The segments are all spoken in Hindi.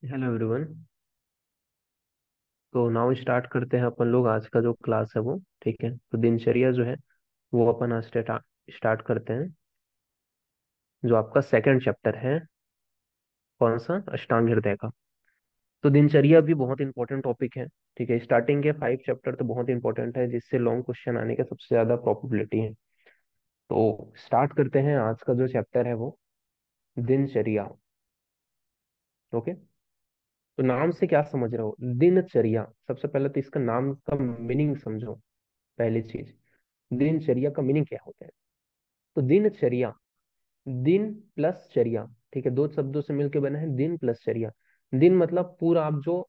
Hello everyone. तो नाउ स्टार्ट करते हैं अपन लोग आज का जो क्लास है वो। ठीक है, तो दिनचर्या जो है वो अपन आज स्टार्ट करते हैं। जो आपका सेकंड चैप्टर है, कौन सा, अष्टांग हृदय का। तो दिनचर्या भी बहुत इंपॉर्टेंट टॉपिक है। ठीक है, स्टार्टिंग के 5 चैप्टर तो बहुत इंपॉर्टेंट है, जिससे लॉन्ग क्वेश्चन आने का सबसे ज्यादा प्रोबेबिलिटी है। तो स्टार्ट करते हैं आज का जो चैप्टर है वो, दिनचर्या। ओके, तो नाम से क्या समझ रहे हो, दिनचर्या। सबसे पहले तो इसका नाम का मीनिंग समझो। पहली चीज, दिनचर्या का मीनिंग क्या होता है। तो दिनचर्या, दिन प्लस चर्या। ठीक है, दो शब्दों से मिलकर बना है दिन प्लस चर्या। दिन मतलब पूरा, आप जो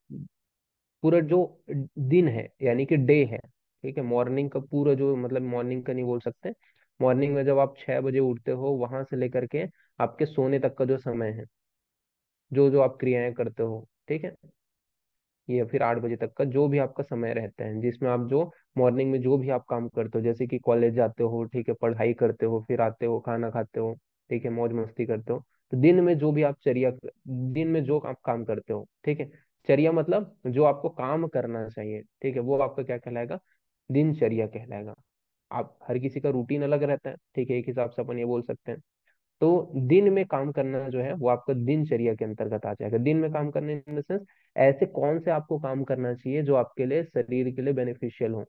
पूरा जो दिन है यानी कि डे है। ठीक है, मॉर्निंग का पूरा जो, मतलब मॉर्निंग का नहीं बोल सकते। मॉर्निंग में जब आप 6 बजे उठते हो, वहां से लेकर के आपके सोने तक का जो समय है, जो जो आप क्रियाएं करते हो, ठीक है, या फिर 8 बजे तक का जो भी आपका समय रहता है, जिसमें आप जो मॉर्निंग में जो भी आप काम करते हो, जैसे कि कॉलेज जाते हो, ठीक है, पढ़ाई करते हो, फिर आते हो, खाना खाते हो, ठीक है, मौज मस्ती करते हो। तो दिन में जो भी आप चर्या, दिन में जो आप काम करते हो, ठीक है, चर्या मतलब जो आपको काम करना चाहिए, ठीक है, वो आपका क्या कहलाएगा, दिनचर्या कहलाएगा। आप हर किसी का रूटीन अलग रहता है, ठीक है, एक हिसाब से अपन ये बोल सकते हैं। तो दिन में काम करना जो है वो आपका दिनचर्या के अंतर्गत आ जाएगा। दिन में काम करने इन द सेंस, ऐसे कौन से आपको काम करना चाहिए जो आपके लिए, शरीर के लिए बेनिफिशियल हो,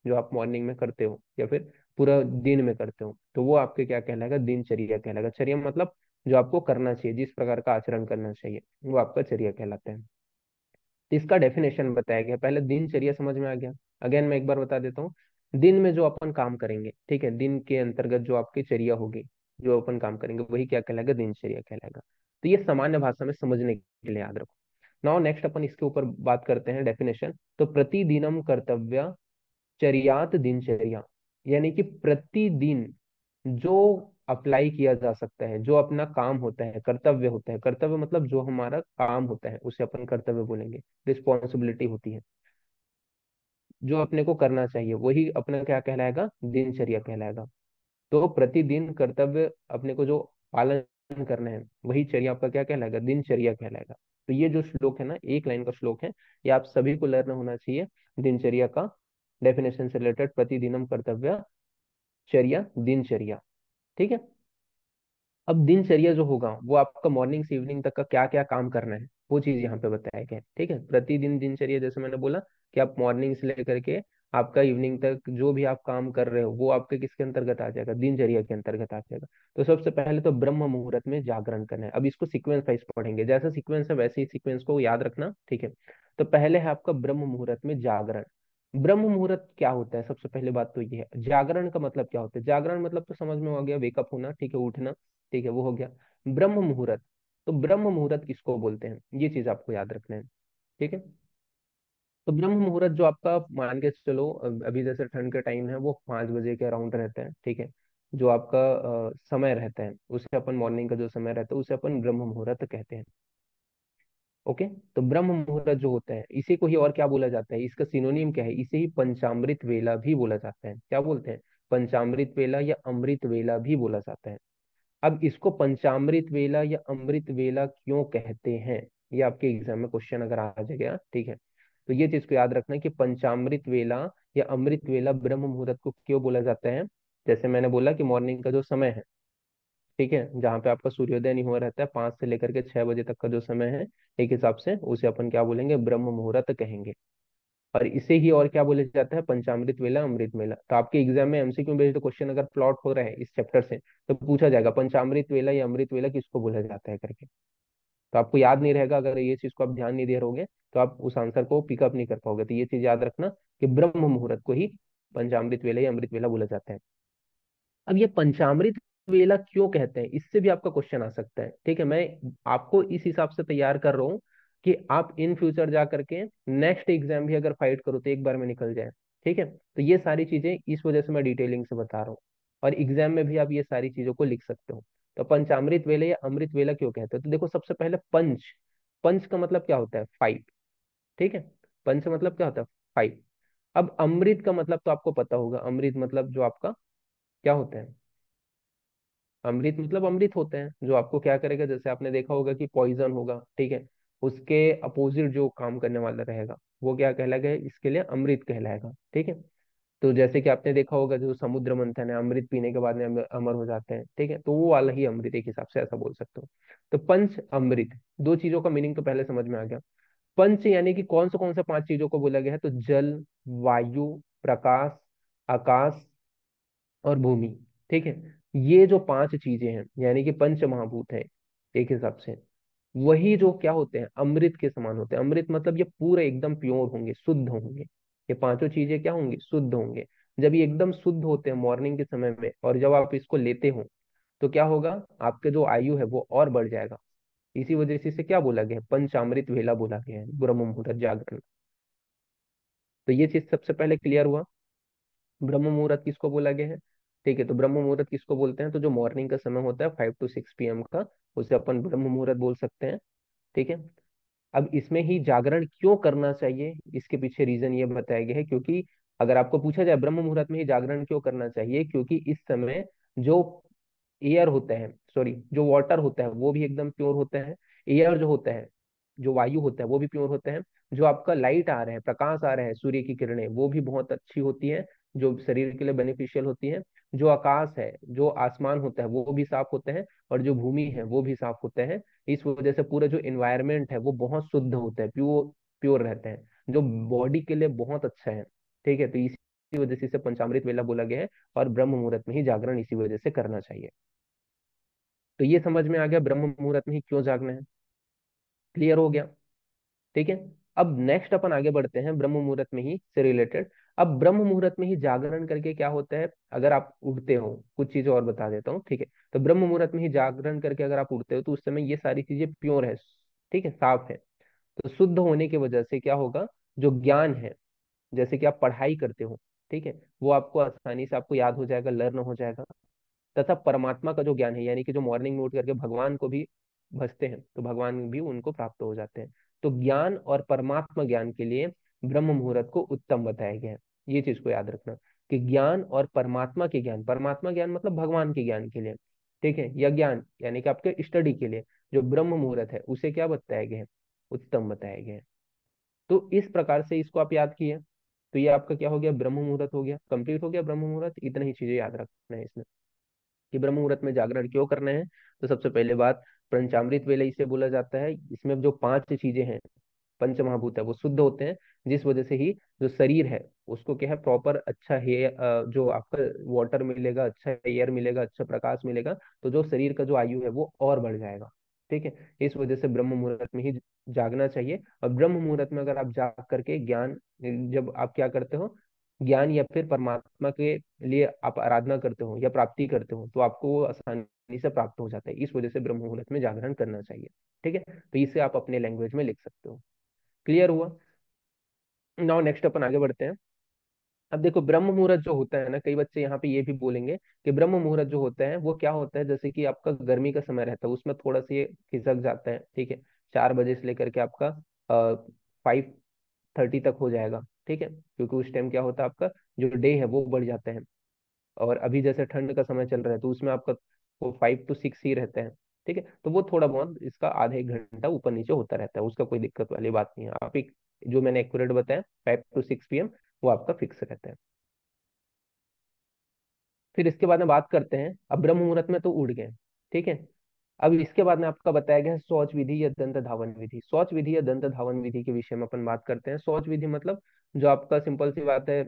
जो आप मॉर्निंग में करते हो या फिर पूरा दिन में करते हो, तो वो आपके क्या कहलाएगा, दिनचर्या कहलाएगा। चर्या मतलब जो आपको करना चाहिए, जिस प्रकार का आचरण करना चाहिए, वो आपका चर्या कहलाता है। तो इसका डेफिनेशन बताया गया। पहले दिनचर्या समझ में आ गया। अगेन मैं एक बार बता देता हूँ। दिन में जो अपन काम करेंगे, ठीक है, दिन के अंतर्गत जो आपकी चर्या होगी, जो अपन काम करेंगे, वही क्या कहलाएगा, दिनचर्या कहलाएगा। तो ये सामान्य भाषा में समझने के लिए याद रखो। नाउ नेक्स्ट अपन इसके ऊपर बात करते हैं, डेफिनेशन। तो प्रतिदिनम कर्तव्य चर्यात दिनचर्या, यानी कि प्रतिदिन जो अप्लाई किया जा सकता है, जो अपना काम होता है, कर्तव्य होता है। कर्तव्य मतलब जो हमारा काम होता है, उसे अपन कर्तव्य बोलेंगे। रिस्पॉन्सिबिलिटी होती है, जो अपने को करना चाहिए, वही अपना क्या कहलाएगा, दिनचर्या कहलाएगा। तो प्रतिदिन कर्तव्य अपने को जो पालन करना है, वही चर्या आपका क्या कहलाएगा, दिनचर्या कहलाएगा। तो ये जो श्लोक है ना, एक लाइन का श्लोक है, ये आप सभी को लर्न होना चाहिए। दिनचर्या का डेफिनेशन से रिलेटेड, प्रतिदिनम कर्तव्य चर्या दिनचर्या। ठीक है। अब दिनचर्या जो होगा वो आपका मॉर्निंग से इवनिंग तक का क्या क्या काम करना है, वो चीज यहाँ पे बताया गया है। ठीक है, प्रतिदिन दिनचर्या, जैसे मैंने बोला कि आप मॉर्निंग से लेकर के आपका इवनिंग तक जो भी आप काम कर रहे हो, वो आपके किसके अंतर्गत आ जाएगा, दिनचर्या के अंतर्गत आ जाएगा। तो सबसे पहले तो ब्रह्म मुहूर्त में जागरण करना है। अब इसको सीक्वेंस वाइज पढ़ेंगे, जैसा सीक्वेंस है वैसे ही सीक्वेंस को याद रखना। ठीक है, तो पहले है आपका ब्रह्म मुहूर्त में जागरण। ब्रह्म मुहूर्त क्या होता है, सबसे पहले बात तो ये है। जागरण का मतलब क्या होता है, जागरण मतलब तो समझ में आ गया, वेकअप होना, ठीक है, उठना, ठीक है, वो हो गया। ब्रह्म मुहूर्त, तो ब्रह्म मुहूर्त किसको बोलते हैं, ये चीज आपको याद रखना है। ठीक है, तो ब्रह्म मुहूर्त जो आपका, मान के चलो अभी जैसे ठंड का टाइम है, वो 5 बजे के अराउंड रहता है। ठीक है, जो आपका समय रहता है, उसे अपन मॉर्निंग का जो समय रहता है, उसे अपन ब्रह्म मुहूर्त कहते हैं। ओके, तो ब्रह्म मुहूर्त जो होता है, इसी को ही और क्या बोला जाता है, इसका सिनोनिम क्या है, इसे ही पंचामृत वेला भी बोला जाता है। क्या बोलते हैं, पंचामृत वेला या अमृत वेला भी बोला जाता है। अब इसको पंचामृत वेला या अमृत वेला क्यों कहते हैं, ये आपके एग्जाम में क्वेश्चन अगर आ जाएगा, ठीक है, तो ये चीज को याद रखना है कि पंचामृत वेला या अमृत वेला ब्रह्म मुहूर्त को क्यों बोला जाता है। जैसे मैंने बोला कि मॉर्निंग का जो समय है, ठीक है, जहाँ पे आपका सूर्योदय नहीं हुआ रहता है, 5 से लेकर के 6 बजे तक का जो समय है, एक हिसाब से उसे अपन क्या बोलेंगे, ब्रह्म मुहूर्त कहेंगे। और इसे ही और क्या बोले जाता है, पंचामृत वेला, अमृत वेला। तो आपके एग्जाम में एमसीक्यू बेस्ड क्वेश्चन अगर प्लॉट हो रहा है इस चैप्टर से, तो पूछा जाएगा पंचामृत वेला या अमृत वेला किसको बोला जाता है करके। तो आपको याद नहीं रहेगा, अगर ये चीज को आप ध्यान नहीं दे रहोगे तो आप उस आंसर को पिकअप नहीं कर पाओगे। तो ये चीज याद रखना कि ब्रह्म मुहूर्त को ही पंचामृत वेला या अमृत वेला बोला जाता है। अब ये पंचामृत वेला क्यों कहते हैं, इससे भी आपका क्वेश्चन आ सकता है। ठीक है, मैं आपको इस हिसाब से तैयार कर रहा हूँ कि आप इन फ्यूचर जा करके नेक्स्ट एग्जाम भी अगर फाइट करो तो एक बार में निकल जाए। ठीक है, तो ये सारी चीजें इस वजह से मैं डिटेलिंग से बता रहा हूँ, और एग्जाम में भी आप ये सारी चीजों को लिख सकते हो। तो पंचामृत वेला या अमृत वेला क्यों कहते हैं, तो देखो सबसे पहले पंच, पंच का मतलब क्या होता है, 5। ठीक है, पंच मतलब क्या होता है, 5। अब अमृत का मतलब तो आपको पता होगा, अमृत मतलब जो आपका क्या होता है, अमृत मतलब अमृत होते हैं, जो आपको क्या करेगा, जैसे आपने देखा होगा कि पॉइजन होगा, ठीक है, उसके अपोजिट जो काम करने वाला रहेगा वो क्या कहलाएगा, इसके लिए अमृत कहलाएगा। ठीक है। तो जैसे कि आपने देखा होगा जो समुद्र मंथन है, अमृत पीने के बाद में अमर हो जाते हैं। ठीक है, तो वो वाला ही अमृत एक हिसाब से ऐसा बोल सकते हो। तो पंच अमृत, दो चीजों का मीनिंग तो पहले समझ में आ गया। पंच यानी कि कौन से पांच चीजों को बोला गया है, तो जल, वायु, प्रकाश, आकाश और भूमि। ठीक है, ये जो पांच चीजें हैं यानी कि पंच महाभूत है एक हिसाब से, वही जो क्या होते हैं, अमृत के समान होते हैं। अमृत मतलब ये पूरे एकदम प्योर होंगे, शुद्ध होंगे। ये पांचों चीजें क्या होंगी, शुद्ध होंगे। जब ये एकदम शुद्ध होते हैं मॉर्निंग के समय में, और जब आप इसको लेते हो तो क्या होगा, आपके जो आयु है वो और बढ़ जाएगा। इसी वजह से इसे क्या बोला गया है, पंचामृत वेला बोला गया है, ब्रह्म मुहूर्त जागरण। तो ये चीज सबसे पहले क्लियर हुआ। ब्रह्म मुहूर्त किसको बोला गया है। ठीक है, तो ब्रह्म मुहूर्त किसको बोलते हैं, तो जो मॉर्निंग का समय होता है 5 to 6 PM का, उसे अपन ब्रह्म मुहूर्त बोल सकते हैं। ठीक है। अब इसमें ही जागरण क्यों करना चाहिए, इसके पीछे रीजन ये बताया गया है, क्योंकि अगर आपको पूछा जाए ब्रह्म मुहूर्त में ही जागरण क्यों करना चाहिए, क्योंकि इस समय जो एयर होता है, सॉरी, जो वाटर होता है वो भी एकदम प्योर होता है। एयर जो होता है, जो वायु होता है वो भी प्योर होता है। जो आपका लाइट आ रहा है, प्रकाश आ रहा है, सूर्य की किरणें, वो भी बहुत अच्छी होती है, जो शरीर के लिए बेनिफिशियल होती है। जो आकाश है, जो आसमान होता है वो भी साफ होता है, और जो भूमि है वो भी साफ होता है। इस वजह से पूरा जो इन्वायरमेंट है वो बहुत शुद्ध होता है, प्योर प्योर रहता है, जो बॉडी के लिए बहुत अच्छा है। ठीक है, तो इसी वजह से इसे पंचामृत वेला बोला गया है, और ब्रह्म मुहूर्त में ही जागरण इसी वजह से करना चाहिए। तो ये समझ में आ गया ब्रह्म मुहूर्त में ही क्यों जागना है, क्लियर हो गया। ठीक है। अब नेक्स्ट अपन आगे बढ़ते हैं ब्रह्म मुहूर्त में ही से रिलेटेड। अब ब्रह्म मुहूर्त में ही जागरण करके क्या होता है, अगर आप उठते हो, कुछ चीजें और बता देता हूँ। ठीक है, तो ब्रह्म मुहूर्त में ही जागरण करके अगर आप उठते हो तो उस समय ये सारी चीजें प्योर है, ठीक है, साफ है। तो शुद्ध होने की वजह से क्या होगा, जो ज्ञान है, जैसे कि आप पढ़ाई करते हो, ठीक है, वो आपको आसानी से आपको याद हो जाएगा, लर्न हो जाएगा। तथा परमात्मा का जो ज्ञान है, यानी कि जो मॉर्निंग में उठ करके भगवान को भी भजते हैं, तो भगवान भी उनको प्राप्त हो जाते हैं। तो ज्ञान और परमात्मा ज्ञान के लिए ब्रह्म मुहूर्त को उत्तम बताया गया है। ये चीज को याद रखना कि ज्ञान और परमात्मा के ज्ञान, परमात्मा ज्ञान मतलब भगवान के ज्ञान के लिए, ठीक है, या ज्ञान यानी कि आपके स्टडी के लिए जो ब्रह्म मुहूर्त है उसे क्या बताया गया है, उत्तम बताया गया है। तो इस प्रकार से इसको आप याद किए, तो ये आपका क्या हो गया, ब्रह्म मुहूर्त हो गया, कंप्लीट हो गया ब्रह्म मुहूर्त। इतना ही चीजें याद रखना है इसमें कि ब्रह्म मुहूर्त में जागरण क्यों करना है। तो सबसे पहले बात, पंचामृत वेला इसे बोला जाता है, इसमें जो पांच चीजें हैं, पंच महाभूत है, वो शुद्ध होते हैं, जिस वजह से ही जो शरीर है उसको क्या है, प्रॉपर अच्छा है, जो आपका वाटर मिलेगा, अच्छा एयर मिलेगा, अच्छा प्रकाश मिलेगा, तो जो शरीर का जो आयु है वो और बढ़ जाएगा। ठीक है, इस वजह से ब्रह्म मुहूर्त में ही जागना चाहिए। और ब्रह्म मुहूर्त में अगर आप जाग करके ज्ञान, जब आप क्या करते हो, ज्ञान या फिर परमात्मा के लिए आप आराधना करते हो या प्राप्ति करते हो, तो आपको वो आसानी से प्राप्त हो जाता है। इस वजह से ब्रह्म मुहूर्त में जागरण करना चाहिए। ठीक है, तो इसे आप अपने लैंग्वेज में लिख सकते हो। क्लियर हुआ। नाउ नेक्स्ट अपन आगे बढ़ते हैं। अब देखो ब्रह्म मुहूर्त जो होता है ना, कई बच्चे यहाँ पे ये भी बोलेंगे कि ब्रह्म मुहूर्त जो होता है वो क्या होता है, जैसे कि आपका गर्मी का समय रहता है उसमें थोड़ा सा ये खिसक जाता है। ठीक है, 4 बजे से लेकर के आपका 5:30 तक हो जाएगा। ठीक है, क्योंकि उस टाइम क्या होता है, आपका जो डे है वो बढ़ जाता है। और अभी जैसे ठंड का समय चल रहा है तो उसमें आपका वो 5 to 6 ही रहता है। ठीक है, तो वो थोड़ा बहुत इसका आधा एक घंटा ऊपर नीचे होता रहता है, उसका कोई दिक्कत वाली बात नहीं है। आप एक जो मैंने एक्यूरेट बताया 5 to 6 PM, वो आपका फिक्स रहता है। फिर इसके बाद में बात करते हैं, अब ब्रह्म मुहूर्त में तो उड़ गए। ठीक है, अब इसके बाद में आपका बताया गया है शौच विधि या दंत धावन विधि। शौच विधि या दंत धावन विधि के विषय में अपन बात करते हैं। शौच विधि मतलब जो आपका सिंपल सी बात है,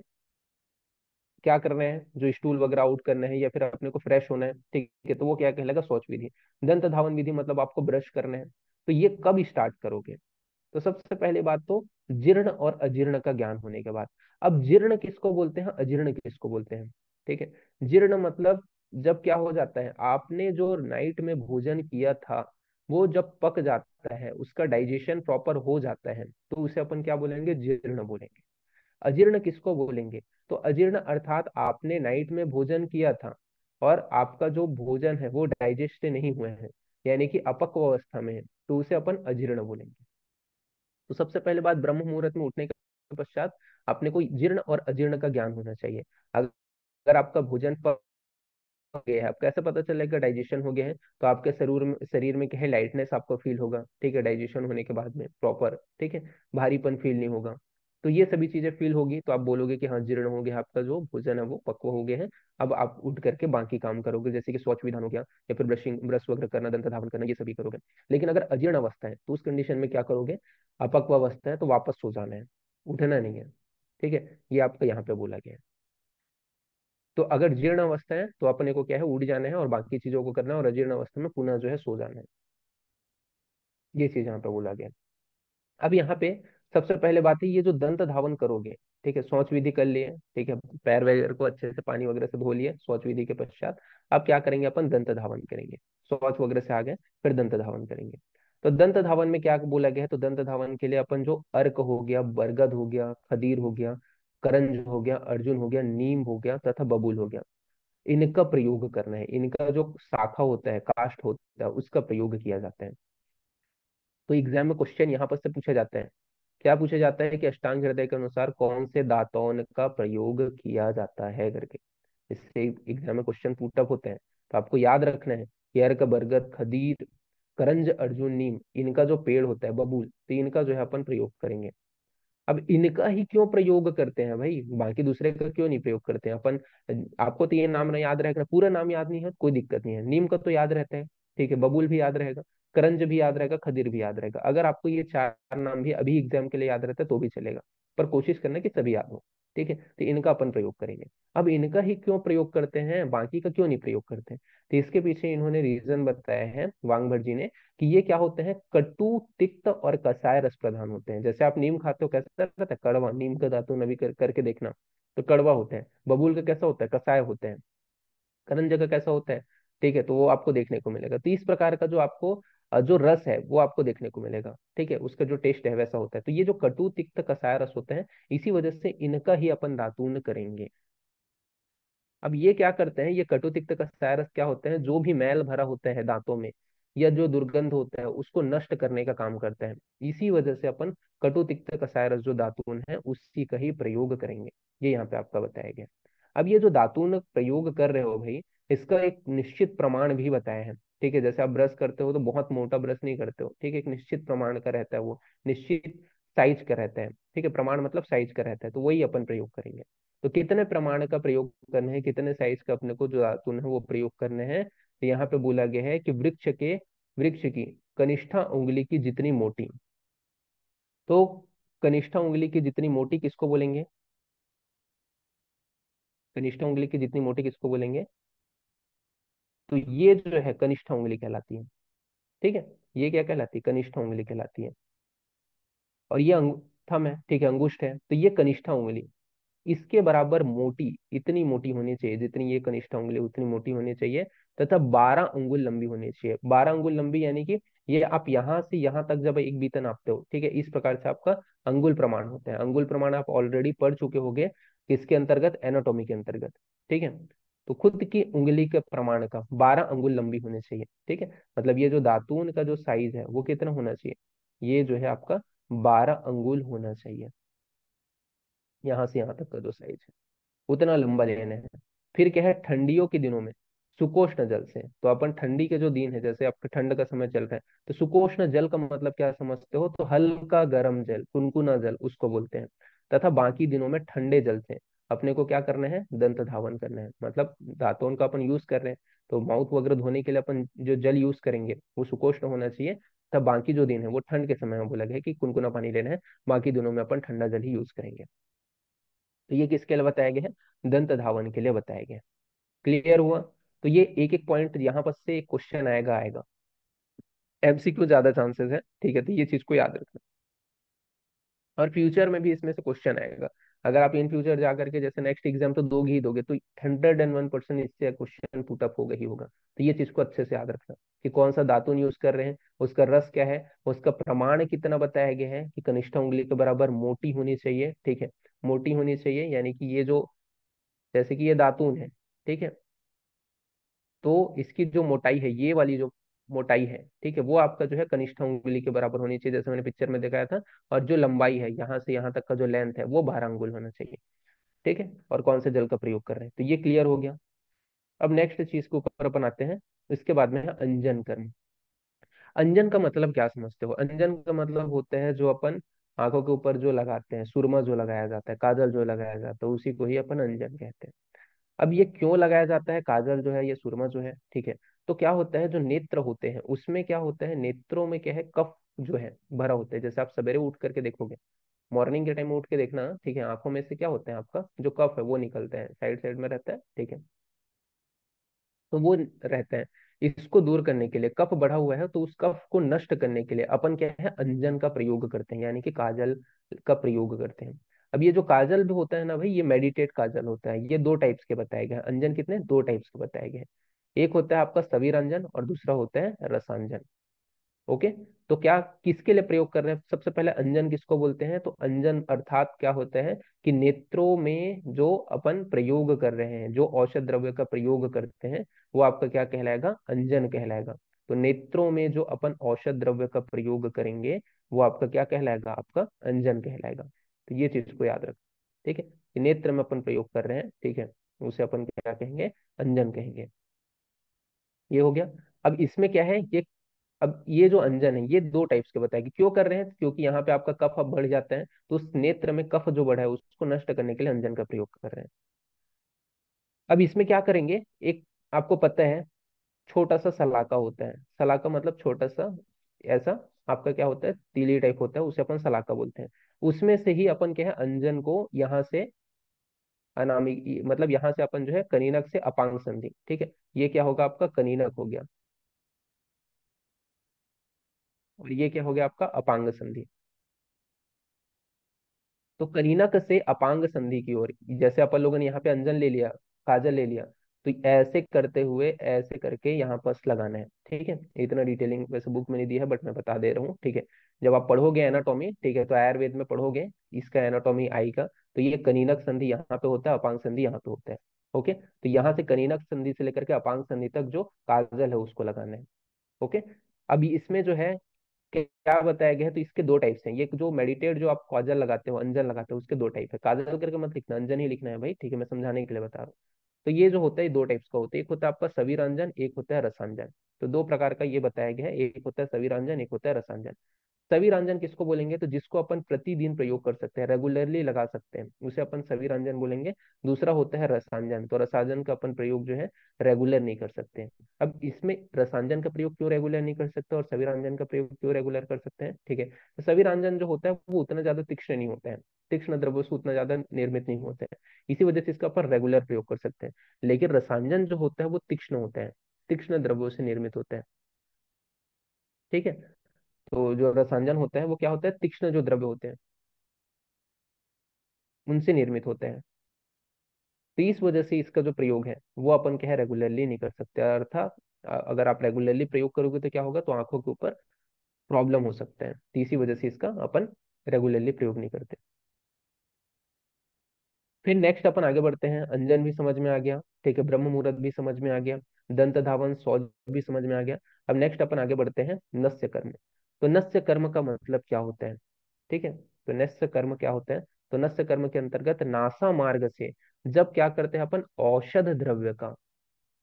क्या कर रहे हैं, जो स्टूल वगैरह आउट करना है या फिर अपने को फ्रेश होना है, ठीक है, तो वो क्या कहलाएगा, शौच विधि। दंत धावन विधि मतलब आपको ब्रश करना है। तो ये कब स्टार्ट करोगे, तो सबसे पहले बात तो जीर्ण और अजीर्ण का ज्ञान होने के बाद। अब जीर्ण किसको बोलते हैं, अजीर्ण किसको बोलते हैं। ठीक है, जीर्ण मतलब जब क्या हो जाता है, आपने जो नाइट में भोजन किया था वो जब पक जाता है, उसका डाइजेशन प्रॉपर हो जाता है, तो उसे अपन क्या बोलेंगे, जीर्ण बोलेंगे। अजीर्ण किसको बोलेंगे, तो अजीर्ण अर्थात आपने नाइट में भोजन किया था और आपका जो भोजन है वो डाइजेस्ट नहीं हुए हैं, यानी कि अपक्व अवस्था में है, तो उसे अपन अजीर्ण बोलेंगे। तो सबसे पहले बात, ब्रह्म मुहूर्त में उठने के पश्चात अपने को जीर्ण और अजीर्ण का ज्ञान होना चाहिए। अगर आपका भोजन हो गया है, आपको कैसे पता चलेगा डाइजेशन हो गया है? तो आपके शरीर में क्या है, लाइटनेस आपको फील होगा, ठीक है, डाइजेशन होने के बाद में प्रॉपर, ठीक है, भारीपन फील नहीं होगा। तो ये सभी चीजें फील होगी तो आप बोलोगे कि हाँ, जीर्ण हो गया, आपका जो भोजन है वो पक्व हो गया है। अब आप उठ करके बाकी काम करोगे, जैसे कि शौच विधान हो गया, या फिर ब्रश वगैरह करना, दंत धावन करना, ये सभी करोगे। लेकिन अगर अजीर्ण अवस्था है तो उस कंडीशन में क्या करोगे? अपक्व अवस्था है तो वापस सो जाना है, उठना नहीं है, ठीक है। ये आपका यहाँ पे बोला गया है। तो अगर जीर्ण अवस्था है तो अपने को क्या है, उठ जाना है और बाकी चीजों को करना है, और अजीर्ण अवस्था में पुनः जो है सो जाना है। ये चीज यहाँ पे बोला गया है। अब यहाँ पे सबसे पहले बात है, ये जो दंत धावन करोगे, ठीक है, शौच विधि कर लिए, ठीक है, पैर वगैरह को अच्छे से पानी वगैरह से धो लिए, शौच विधि के पश्चात अब क्या करेंगे, अपन दंत धावन करेंगे। शौच वगैरह से आ गए, फिर दंत धावन करेंगे। तो दंत धावन में क्या बोला गया है, तो दंत धावन के लिए अपन जो अर्क हो गया, बरगद हो गया, खदीर हो गया, करंज हो गया, अर्जुन हो गया, नीम हो गया तथा बबूल हो गया, इनका प्रयोग करना है। इनका जो शाखा होता है, काष्ठ होता है, उसका प्रयोग किया जाता है। तो एग्जाम में क्वेश्चन यहाँ पर से पूछा जाता है, क्या पूछा जाता है कि अष्टांग हृदय के अनुसार कौन से दातौन का प्रयोग किया जाता है करके। इससे एग्जाम में क्वेश्चन पुट अप होते हैं। तो आपको याद रखना है कि अर्क, बरगद, खदीर, करंज, अर्जुन, नीम, इनका जो पेड़ होता है, बबूल, तो इनका जो है अपन प्रयोग करेंगे। अब इनका ही क्यों प्रयोग करते हैं भाई, बाकी दूसरे का क्यों नहीं प्रयोग करते हैं अपन? आपको तो ये नाम ना याद रखना, पूरा नाम याद नहीं है कोई दिक्कत नहीं है, नीम का तो याद रहता है, ठीक है, बबूल भी याद रहेगा, करंज भी याद रहेगा, खदीर भी याद रहेगा। अगर आपको ये चार नाम भी अभी एग्जाम के लिए याद रहता है तो भी चलेगा, पर कोशिश करना कि सभी याद हो, ठीक है। तो इनका अपन प्रयोग करेंगे। अब इनका ही क्यों प्रयोग करते हैं, बाकी का क्यों नहीं प्रयोग करते हैं? तो इसके पीछे इन्होंने रीजन बताया है वांगभट जी ने, कि ये क्या होते हैं, कटु, तिक्त और कसाय रस प्रधान होते हैं। जैसे आप नीम खाते हो, कैसा रहता है, कड़वा, नीम का दातून अभी करके देखना, तो कड़वा होता है। बबूल का कैसा होता है, कसाय होते हैं। करंज का कैसा होता है, ठीक है, तो वो आपको देखने को मिलेगा। तो इस प्रकार का जो आपको जो रस है वो आपको देखने को मिलेगा, ठीक है, उसका जो टेस्ट है वैसा होता है। तो ये जो कटु, तिक्त, कसाय रस होते हैं, इसी वजह से इनका ही अपन दातून करेंगे। अब ये क्या करते हैं, ये कटु, तिक्त, कसाय रस क्या होते हैं, जो भी मैल भरा होता है दांतों में या जो दुर्गंध होता है उसको नष्ट करने का काम करते हैं। इसी वजह से अपन कटु, तिक्त, कसाय रस जो दातून है उसी का ही प्रयोग करेंगे। ये यहाँ पे आपका बताया गया। अब ये जो दातून प्रयोग कर रहे हो भाई, इसका एक निश्चित प्रमाण भी बताया है, ठीक है। जैसे आप ब्रश करते हो तो बहुत मोटा ब्रश नहीं करते हो, ठीक है, एक निश्चित प्रमाण का रहता है, वो निश्चित साइज का रहता है, ठीक है, प्रमाण मतलब साइज का रहता है, तो वही अपन प्रयोग करेंगे। तो कितने प्रमाण का प्रयोग करना है, कितने साइज का अपने को जो दातुन है वो प्रयोग करने हैं, तो यहाँ पे बोला गया है कि वृक्ष की कनिष्ठा उंगली की जितनी मोटी। तो कनिष्ठा उंगली की जितनी मोटी किसको बोलेंगे? कनिष्ठा उंगली की जितनी मोटी किसको बोलेंगे? तो ये जो है कनिष्ठा उंगली कहलाती है, ठीक है। ये क्या कहलाती है, कनिष्ठा उंगली कहलाती है। और ये थम है, ठीक है, अंगुष्ठ है, तो ये कनिष्ठा उंगली इसके बराबर मोटी, इतनी मोटी होनी चाहिए जितनी ये कनिष्ठ उंगली, उतनी मोटी होनी चाहिए। तथा 12 अंगुल लंबी होनी चाहिए। 12 अंगुल लंबी यानी कि ये आप यहाँ से यहाँ तक जब एक बीता नापते हो, ठीक है, इस प्रकार से आपका अंगुल प्रमाण होता है। अंगुल प्रमाण आप ऑलरेडी पढ़ चुके होंगे, किसके अंतर्गत, एनाटॉमी के अंतर्गत, ठीक है। तो खुद की उंगली के प्रमाण का 12 अंगुल लंबी होनी चाहिए, ठीक है। मतलब ये जो दातून का जो साइज है वो कितना होना चाहिए, ये जो है आपका 12 अंगुल होना चाहिए, यहाँ से यहाँ तक का जो साइज है उतना लंबा लेना है। फिर क्या है, ठंडियों के दिनों में सुकोष्ण जल से, तो अपन ठंडी के जो दिन है, जैसे आपका ठंड का समय चल रहा है, तो सुकोष्ण जल का मतलब क्या समझते हो, तो हल्का गर्म जल, कुनकुना जल उसको बोलते हैं। तथा बाकी दिनों में ठंडे जल से अपने को क्या करना है, दंत धावन करना है। मतलब दांतों का अपन यूज कर रहे हैं, तो माउथ वगैरह धोने के लिए अपन जो जल यूज करेंगे वो सुकोष्ण होना चाहिए। तब बाकी जो दिन है वो ठंड के समय में बोला गया है कि कुनकुना पानी लेना है, बाकी दिनों में अपन ठंडा जल ही यूज करेंगे। तो ये किसके लिए बताया गया है, दंत धावन के लिए बताया गया है। क्लियर हुआ? तो ये एक एक पॉइंट यहाँ पर से क्वेश्चन आएगा। एमसीक्यू ज्यादा चांसेस है, ठीक है, तो ये चीज को याद रखना। और फ्यूचर में भी इसमें से क्वेश्चन आएगा। अगर आप इन फ्यूचर जा करके जैसे नेक्स्ट एग्जाम तो दोगे ही दोगे, तो 101% इससे क्वेश्चन पुट अप होगा ही होगा। तो ये चीज को अच्छे से याद रखना कि कौन सा दातुन यूज कर रहे हैं, उसका रस क्या है, उसका प्रमाण कितना बताया गया है, कि कनिष्ठ उंगली के बराबर मोटी होनी चाहिए, ठीक है, मोटी होनी चाहिए। यानी कि ये जो, जैसे कि ये दातून है, ठीक है, तो इसकी जो मोटाई है, ये वाली जो मोटाई है, ठीक है, वो आपका जो है कनिष्ठ उंगली के बराबर होनी चाहिए, जैसे मैंने पिक्चर में दिखाया था। और जो लंबाई है यहाँ से यहाँ तक का जो लेंथ है वो 12 अंगुल होना चाहिए, ठीक है। और कौन से जल का प्रयोग कर रहे हैं, तो ये क्लियर हो गया। अब नेक्स्ट चीज के ऊपर अपन आते हैं, इसके बाद में है अंजन कर्म। अंजन का मतलब क्या समझते हो? अंजन का मतलब होता है जो अपन आंखों के ऊपर जो लगाते हैं, सुरमा जो लगाया जाता है, काजल जो लगाया जाता है, उसी को ही अपन अंजन कहते हैं। अब ये क्यों लगाया जाता है काजल जो है, ये सुरमा जो है, ठीक है? तो क्या होता है, जो नेत्र होते हैं उसमें क्या होता है, नेत्रों में क्या है, कफ जो है भरा होता है। जैसे आप सवेरे उठ करके देखोगे, मॉर्निंग के टाइम में उठ के देखना, ठीक है, आंखों में से क्या होता है, आपका जो कफ है वो निकलता है, साइड साइड में रहता है, ठीक है? तो वो रहता है। इसको दूर करने के लिए, कफ बढ़ा हुआ है तो उस कफ को नष्ट करने के लिए अपन क्या है, अंजन का प्रयोग करते हैं, यानी कि काजल का प्रयोग करते हैं। अब ये जो काजल भी होता है ना भाई, ये मेडिटेट काजल होता है। ये दो टाइप्स के बताए गए हैं अंजन, कितने, दो टाइप्स के बताए गए हैं। एक होता है आपका सवीरांजन और दूसरा होता है रसांजन। ओके। तो क्या, किसके लिए प्रयोग कर रहे हैं? सबसे पहले अंजन किसको बोलते हैं? तो अंजन अर्थात क्या होता है कि नेत्रों में जो अपन प्रयोग कर रहे हैं, जो औषध द्रव्य का प्रयोग करते हैं, वो आपका क्या कहलाएगा, अंजन कहलाएगा। तो नेत्रों में जो अपन औषध द्रव्य का प्रयोग करेंगे, वो आपका क्या कहलाएगा, आपका अंजन कहलाएगा। तो ये चीज को याद रख, ठीक है? कि नेत्र में अपन प्रयोग कर रहे हैं, ठीक है, उसे अपन क्या कहेंगे, अंजन कहेंगे। ये हो गया। अब इसमें क्या है ये, अब ये जो अंजन है ये दो टाइप्स के बताएगी। क्यों कर रहे हैं? क्योंकि यहाँ पे आपका कफ अब बढ़ जाता है, तो उस नेत्र में कफ जो बढ़ा है उसको नष्ट करने के लिए अंजन का प्रयोग कर रहे हैं। अब इसमें क्या करेंगे, एक आपको पता है, छोटा सा सलाका होता है। सलाका मतलब छोटा सा ऐसा आपका क्या होता है, तीली टाइप होता है, उसे अपन सलाका बोलते हैं। उसमें से ही अपन क्या है, अंजन को यहाँ से अनामिक, मतलब यहाँ से अपन जो है कनीनक से अपांग संधि, ठीक है, ये क्या होगा आपका, कनीनक हो गया, और ये क्या हो गया आपका, अपांग संधि। तो कनीनक से अपांग संधि की ओर, जैसे अपन लोगों ने यहाँ पे अंजन ले लिया, काजल ले लिया, तो ऐसे करते हुए ऐसे करके यहाँ पर लगाना है, ठीक है? इतना डिटेलिंग वैसे बुक में नहीं दी है, बट मैं बता दे रहा हूँ, ठीक है? जब आप पढ़ोगे एनाटॉमी, ठीक है, तो आयुर्वेद में पढ़ोगे इसका एनाटॉमी आई का, तो ये कनीनक संधि यहाँ पे होता है, अपांग संधि यहाँ पे होता है। ओके, तो यहाँ से कनीनक संधि से लेकर के अपांग संधि तक जो काजल है उसको लगाना है। ओके। अभी इसमें जो है क्या बताया गया है, तो इसके दो टाइप्स हैं। ये जो मेडिटेट जो आप काजल लगाते हो, अंजन लगाते हो, उसके दो टाइप है। काजल करके मत लिखना, अंजन ही लिखना है भाई, ठीक है, मैं समझाने के लिए बता रहा हूँ। तो ये जो होता है, ये दो टाइप्स का होता है। एक होता है आपका सवीरांजन, एक होता है रसांजन। तो दो प्रकार का ये बताया गया है, एक होता है सवीरांजन, एक होता है रसांजन। सवीरांजन किसको बोलेंगे, तो जिसको अपन प्रतिदिन प्रयोग कर सकते हैं, रेगुलरली लगा सकते हैं, उसे अपन सवीरांजन बोलेंगे। दूसरा होता है रसांजन, तो रसांजन का अपन प्रयोग जो है रेगुलर नहीं कर सकते हैं। अब इसमें रसांजन का प्रयोग क्यों रेगुलर नहीं कर सकते और सवीरांजन का प्रयोग क्यों रेगुलर कर सकते हैं, ठीक है? तो सवीरांजन जो होता है वो उतना ज्यादा तीक्ष्ण नहीं होता है, तीक्ष्ण द्रव्य से उतना ज्यादा निर्मित नहीं होते हैं, इसी वजह से इसका अपन रेगुलर प्रयोग कर सकते हैं। लेकिन रसांजन जो होता है वो तीक्ष्ण होता है, तीक्ष्ण द्रव्यों से निर्मित होता है, ठीक है? तो जो रसांजन होता है वो क्या होता है, तीक्ष्ण जो द्रव्य होते हैं उनसे निर्मित होते हैं। तो इस वजह से इसका जो प्रयोग है वो अपन क्या है, रेगुलरली नहीं कर सकते। अर्थात अगर आप रेगुलरली प्रयोग करोगे तो क्या होगा, तो आंखों के ऊपर प्रॉब्लम हो सकता है। तो इसी वजह से इसका अपन रेगुलरली प्रयोग नहीं करते। फिर नेक्स्ट अपन आगे बढ़ते हैं। अंजन भी समझ में आ गया, ठीक है, ब्रह्म मुहूर्त भी समझ में आ गया, दंत धावन शौच भी समझ में आ गया। अब नेक्स्ट अपन आगे बढ़ते हैं नस्य कर्म। तो नस्य कर्म का मतलब क्या होता है, ठीक है? तो नस्य कर्म क्या होता है, तो नस्य कर्म के अंतर्गत नासा मार्ग से जब क्या करते हैं अपन, औषध द्रव्य का,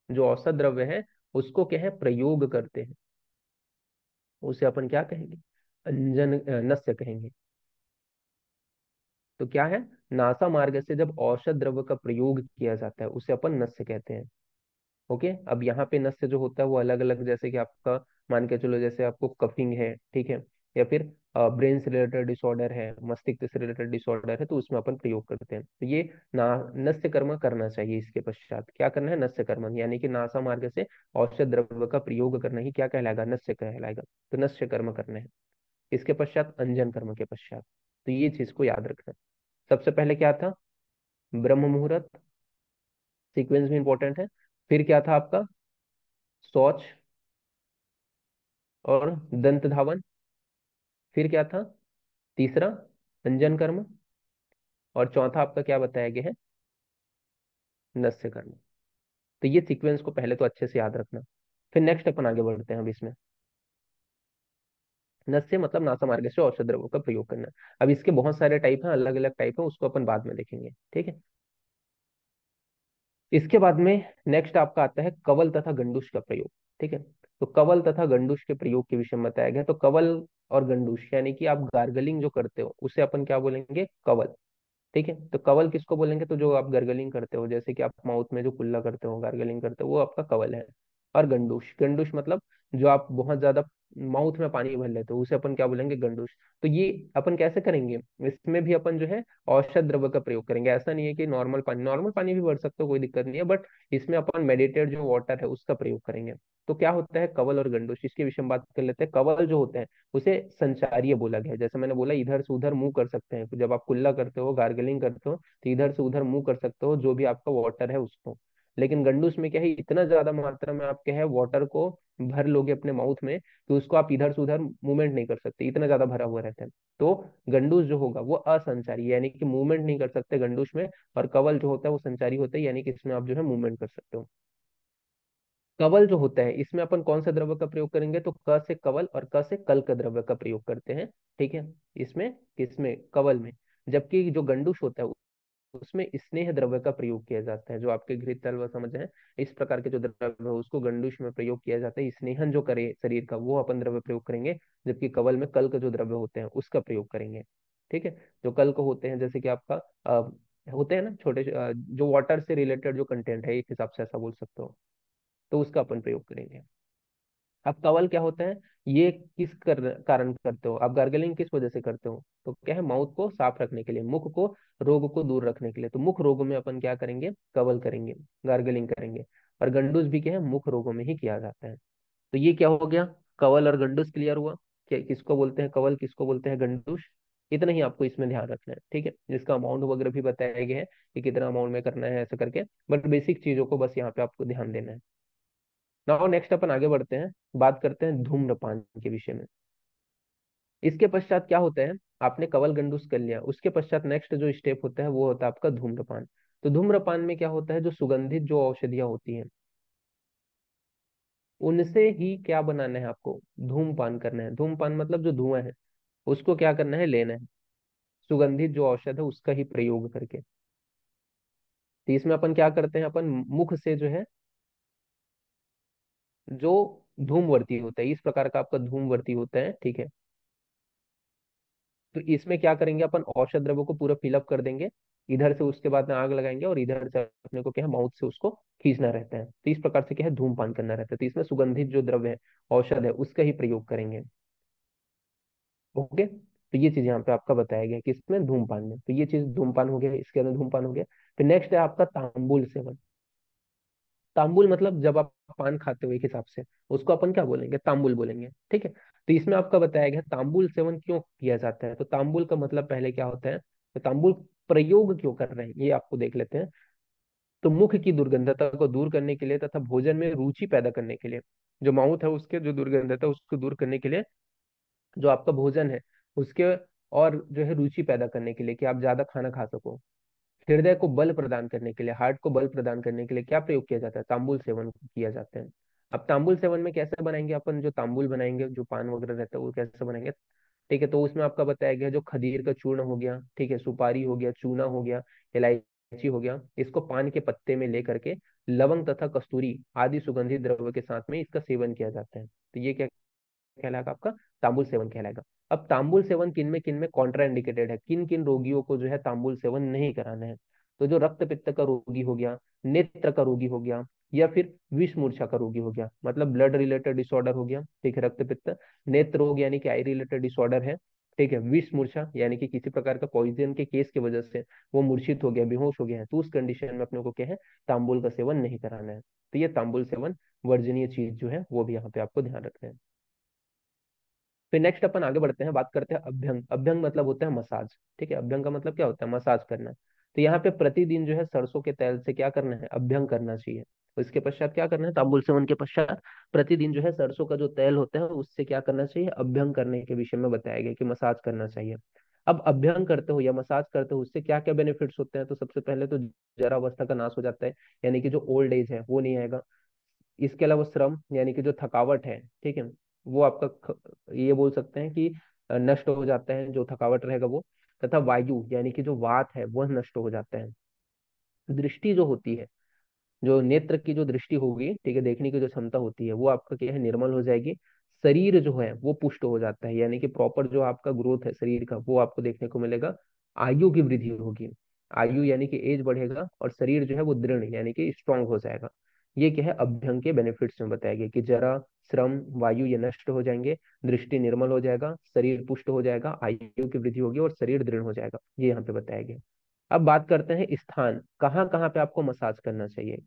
जो औषध द्रव्य है उसको क्या है, प्रयोग करते हैं, उसे अपन क्या कहेंगे, अंजन नस्य कहेंगे। तो क्या है, नासा मार्ग से जब औषध द्रव्य का प्रयोग किया जाता है उसे अपन नस्य कहते हैं। ओके। अब यहाँ पे नस्य जो होता है वो अलग अलग, जैसे कि आपका मान के चलो, जैसे आपको कफिंग है, ठीक है, या फिर ब्रेन से रिलेटेड डिसऑर्डर है, मस्तिष्क से रिलेटेड डिसऑर्डर है, तो उसमें अपन प्रयोग करते हैं। तो ये ना नस्य कर्म करना चाहिए। इसके पश्चात क्या करना है, नस्य कर्म, यानी कि नासा मार्ग से औषध द्रव्य का प्रयोग करना ही क्या कहलाएगा, नस्य कहलाएगा। तो नस्य कर्म करना है। इसके पश्चात अंजन कर्म के पश्चात, तो ये चीज को याद रखना। सबसे पहले क्या था, ब्रह्म मुहूर्त, सीक्वेंस भी इंपॉर्टेंट है। फिर क्या था आपका, शौच और दंत धावन। फिर क्या था, तीसरा अंजन कर्म, और चौथा आपका क्या बताया गया है, नस्य कर्म। तो ये सीक्वेंस को पहले तो अच्छे से याद रखना। फिर नेक्स्ट अपन आगे बढ़ते हैं अब इसमें। नस्य मतलब नासा मार्ग से औषध द्रव्यों का प्रयोग करना। अब इसके बहुत सारे टाइप हैं, अलग अलग टाइप है, उसको अपन बाद में देखेंगे, ठीक है? इसके बाद में नेक्स्ट आपका आता है कवल तथा गंडूश का प्रयोग। ठीक है, तो कवल तथा गंडूश के प्रयोग के विषय में बताया गया। तो कवल और गंडूश यानी कि आप गार्गलिंग जो करते हो उसे अपन क्या बोलेंगे, कवल। ठीक है, तो कवल किसको बोलेंगे, तो जो आप गार्गलिंग करते हो, जैसे कि आप माउथ में जो कुल्ला करते हो, गार्गलिंग करते हो, वो आपका कवल है। और गंडूश, गंडूश मतलब जो आप बहुत ज्यादा माउथ में पानी भर लेते हो उसे अपन क्या बोलेंगे, गंडूश। तो ये अपन कैसे करेंगे, इसमें भी अपन जो है औषध द्रव्य का प्रयोग करेंगे। ऐसा नहीं है कि नॉर्मल पानी, नॉर्मल पानी भी भर सकते हो, कोई दिक्कत नहीं है, बट इसमें अपन मेडिटेड जो वाटर है उसका प्रयोग करेंगे। तो क्या होता है कवल और गंडूश, इसके विषय में बात कर लेते हैं। कवल जो होते हैं उसे संचारीय बोला गया है। जैसे मैंने बोला, इधर से उधर मुंह कर सकते हैं, जब आप कुल्ला करते हो, गार्गलिंग करते हो, तो इधर से उधर मुंह कर सकते हो जो भी आपका वाटर है उसको। लेकिन गंडूस में क्या है, इतना ज्यादा मात्रा में आप क्या है वाटर को भर लोगे अपने माउथ में, तो उसको आप इधर से उधर मूवमेंट नहीं कर सकते, इतना ज्यादा भरा हुआ रहता है। तो गंडूस जो होगा वो असंचारी, यानी कि मूवमेंट नहीं कर सकते गंडूस में। और कवल जो होता है वो संचारी होता है, यानी कि इसमें आप जो है मूवमेंट कर सकते हो। कवल जो होता है इसमें अपन कौन सा द्रव्य का प्रयोग करेंगे, तो क से कवल और क से कल का द्रव्य का प्रयोग करते हैं। ठीक है, इसमें किसमें, कवल में। जबकि जो गंडूश होता है उसमें स्नेह द्रव्य का प्रयोग किया जाता है। जो आपके घृत तल व समझ है, इस प्रकार के जो द्रव्य है उसको गंडूश में प्रयोग किया जाता है। स्नेहन जो करे शरीर का वो अपन द्रव्य प्रयोग करेंगे। जबकि कवल में कल का जो द्रव्य होते हैं उसका प्रयोग करेंगे। ठीक है, जो कल को होते हैं जैसे कि आपका होते हैं ना छोटे जो वाटर से रिलेटेड जो कंटेंट है, एक हिसाब से ऐसा बोल सकते हो, तो उसका अपन प्रयोग करेंगे। अब कवल क्या होता है, ये कारण करते हो आप, गार्गलिंग किस वजह से करते हो, तो क्या है माउथ को साफ रखने के लिए, मुख को रोग को दूर रखने के लिए। तो मुख रोग में अपन क्या करेंगे, कवल करेंगे, गार्गलिंग करेंगे। और गंडूस भी क्या है, मुख रोगों में ही किया जाता है। तो ये क्या हो गया, कवल और गंडूस क्लियर हुआ, कि किसको बोलते हैं कवल, किसको बोलते हैं गंडूस। इतना ही आपको इसमें ध्यान रखना है। ठीक है, जिसका अमाउंट वगैरह भी बताया गया है कि कितना अमाउंट में करना है ऐसा करके, बट बेसिक चीजों को बस यहाँ पे आपको ध्यान देना है। नाउ नेक्स्ट अपन आगे बढ़ते हैं, बात करते हैं धूम्रपान के विषय में। इसके पश्चात क्या होता है, आपने कवल गंडूस कर लिया, उसके पश्चात नेक्स्ट जो स्टेप होता है वो होता है आपका धूम्रपान। तो धूम्रपान में क्या होता है, जो सुगंधित जो औषधियां होती हैं उनसे ही क्या बनाना है आपको, धूमपान करना है। धूमपान मतलब जो धुआं है उसको क्या करना है, लेना है, सुगंधित जो औषध है उसका ही प्रयोग करके। तो इसमें अपन क्या करते हैं, अपन मुख से जो है, जो धूमवर्ती होता है, इस प्रकार का आपका धूमवर्ती होता है। ठीक है, तो इसमें क्या करेंगे, अपन औषध द्रव्य को पूरा फिलअप कर देंगे, इधर से उसके बाद में आग लगाएंगे और इधर से अपने को क्या है माउथ से उसको खींचना रहता है। तो इस प्रकार से क्या है धूमपान करना रहता है। तो इसमें सुगंधित जो द्रव्य है, औषध है, उसका ही प्रयोग करेंगे। ओके, तो ये चीज यहाँ पे आपका बताया गया कि इसमें धूमपान में, तो ये चीज धूमपान हो गया, इसके अंदर धूमपान हो गया। फिर नेक्स्ट है आपका तांबुल सेवन। तांबुल मतलब जब आप पान खाते हो एक हिसाब से, उसको अपन क्या बोलेंगे, तांबुल बोलेंगे। ठीक है, तो इसमें आपका बताया गया तांबुल सेवन क्यों किया जाता है। तो तांबुल का मतलब पहले क्या होता है, तो तांबुल प्रयोग क्यों कर रहे हैं ये आपको देख लेते हैं। तो मुख की दुर्गंधता को दूर करने के लिए तथा भोजन में रुचि पैदा करने के लिए, जो माउथ है उसके जो दुर्गंधता है उसको दूर करने के लिए, जो आपका भोजन है उसके, और जो है रुचि पैदा करने के लिए कि आप ज्यादा खाना खा सको। हृदय को बल प्रदान करने के लिए, हार्ट को बल प्रदान करने के लिए क्या प्रयोग किया जाता है, तांबुल सेवन किया जाता है। अब तांबुल सेवन में कैसे बनाएंगे अपन, जो तांबुल बनाएंगे, जो पान वगैरह रहता है वो कैसे बनाएंगे। ठीक है, तो उसमें आपका बताया गया जो खदीर का चूर्ण हो गया, ठीक है, सुपारी हो गया, चूना हो गया, इलायची हो गया, इसको पान के पत्ते में लेकर के लवंग तथा कस्तूरी आदि सुगंधित द्रव्य के साथ में इसका सेवन किया जाता है। तो ये क्या कहलाएगा आपका, तांबुल सेवन कहलाएगा। अब तांबुल सेवन किन में कॉन्ट्रा इंडिकेटेड है, किन किन रोगियों को जो है तांबुल सेवन नहीं कराना है। तो जो रक्त पित्त का रोगी हो गया, नेत्र का रोगी हो गया, या फिर विष मूर्छा का रोगी हो गया, मतलब ब्लड रिलेटेड डिसऑर्डर हो गया। ठीक है, रक्त पित्त, नेत्र रोग यानी कि आई रिलेटेड डिसऑर्डर है। ठीक है, विष मूर्छा यानी कि किसी प्रकार का पॉइजन के केस की वजह से वो मूर्छित हो गया, बेहोश हो गया है, तो उस कंडीशन में अपने को क्या है, तांबुल का सेवन नहीं कराना है। तो ये तांबुल सेवन वर्जनीय चीज जो है वो भी यहाँ पे आपको ध्यान रखना है। फिर नेक्स्ट अपन आगे बढ़ते हैं, बात करते हैं अभ्यंग। अभ्यंग मतलब होता है मसाज। ठीक है, अभ्यंग का मतलब क्या होता है, मसाज करना। तो यहाँ पे प्रतिदिन जो है सरसों के तेल से क्या करना है, अभ्यंग करना चाहिए। तो इसके पश्चात क्या करना है, तांबुल सेवन के पश्चात प्रतिदिन जो है सरसों का जो तेल होता है उससे क्या करना चाहिए, अभ्यंग करने के विषय में बताया गया कि मसाज करना चाहिए। अब अभ्यंग करते हो या मसाज करते हो उससे क्या क्या बेनिफिट्स होते हैं, तो सबसे पहले तो जरावस्था का नाश हो जाता है, यानी कि जो ओल्ड एज है वो नहीं आएगा। इसके अलावा श्रम यानी कि जो थकावट है, ठीक है, वो आपका ये बोल सकते हैं कि नष्ट हो जाता है, जो थकावट रहेगा वो। तथा वायु यानी कि जो वात है वह नष्ट हो जाता है। दृष्टि जो होती है, जो नेत्र की जो दृष्टि होगी, ठीक है, देखने की जो क्षमता होती है वो आपका क्या है, निर्मल हो जाएगी। शरीर जो है वो पुष्ट हो जाता है, यानी कि प्रॉपर जो आपका ग्रोथ है शरीर का वो आपको देखने को मिलेगा। आयु की वृद्धि होगी, आयु यानी कि एज बढ़ेगा, और शरीर जो है वो दृढ़ यानी कि स्ट्रांग हो जाएगा। ये क्या है, अभ्यंग के बेनिफिट्स में बताया गया कि जरा, श्रम, वायु ये नष्ट हो जाएंगे, दृष्टि निर्मल हो जाएगा, शरीर पुष्ट हो जाएगा, आयु की वृद्धि होगी और शरीर दृढ़ हो जाएगा, ये यहाँ पे बताया गया। अब बात करते हैं स्थान, कहाँ कहाँ पे आपको मसाज करना चाहिए।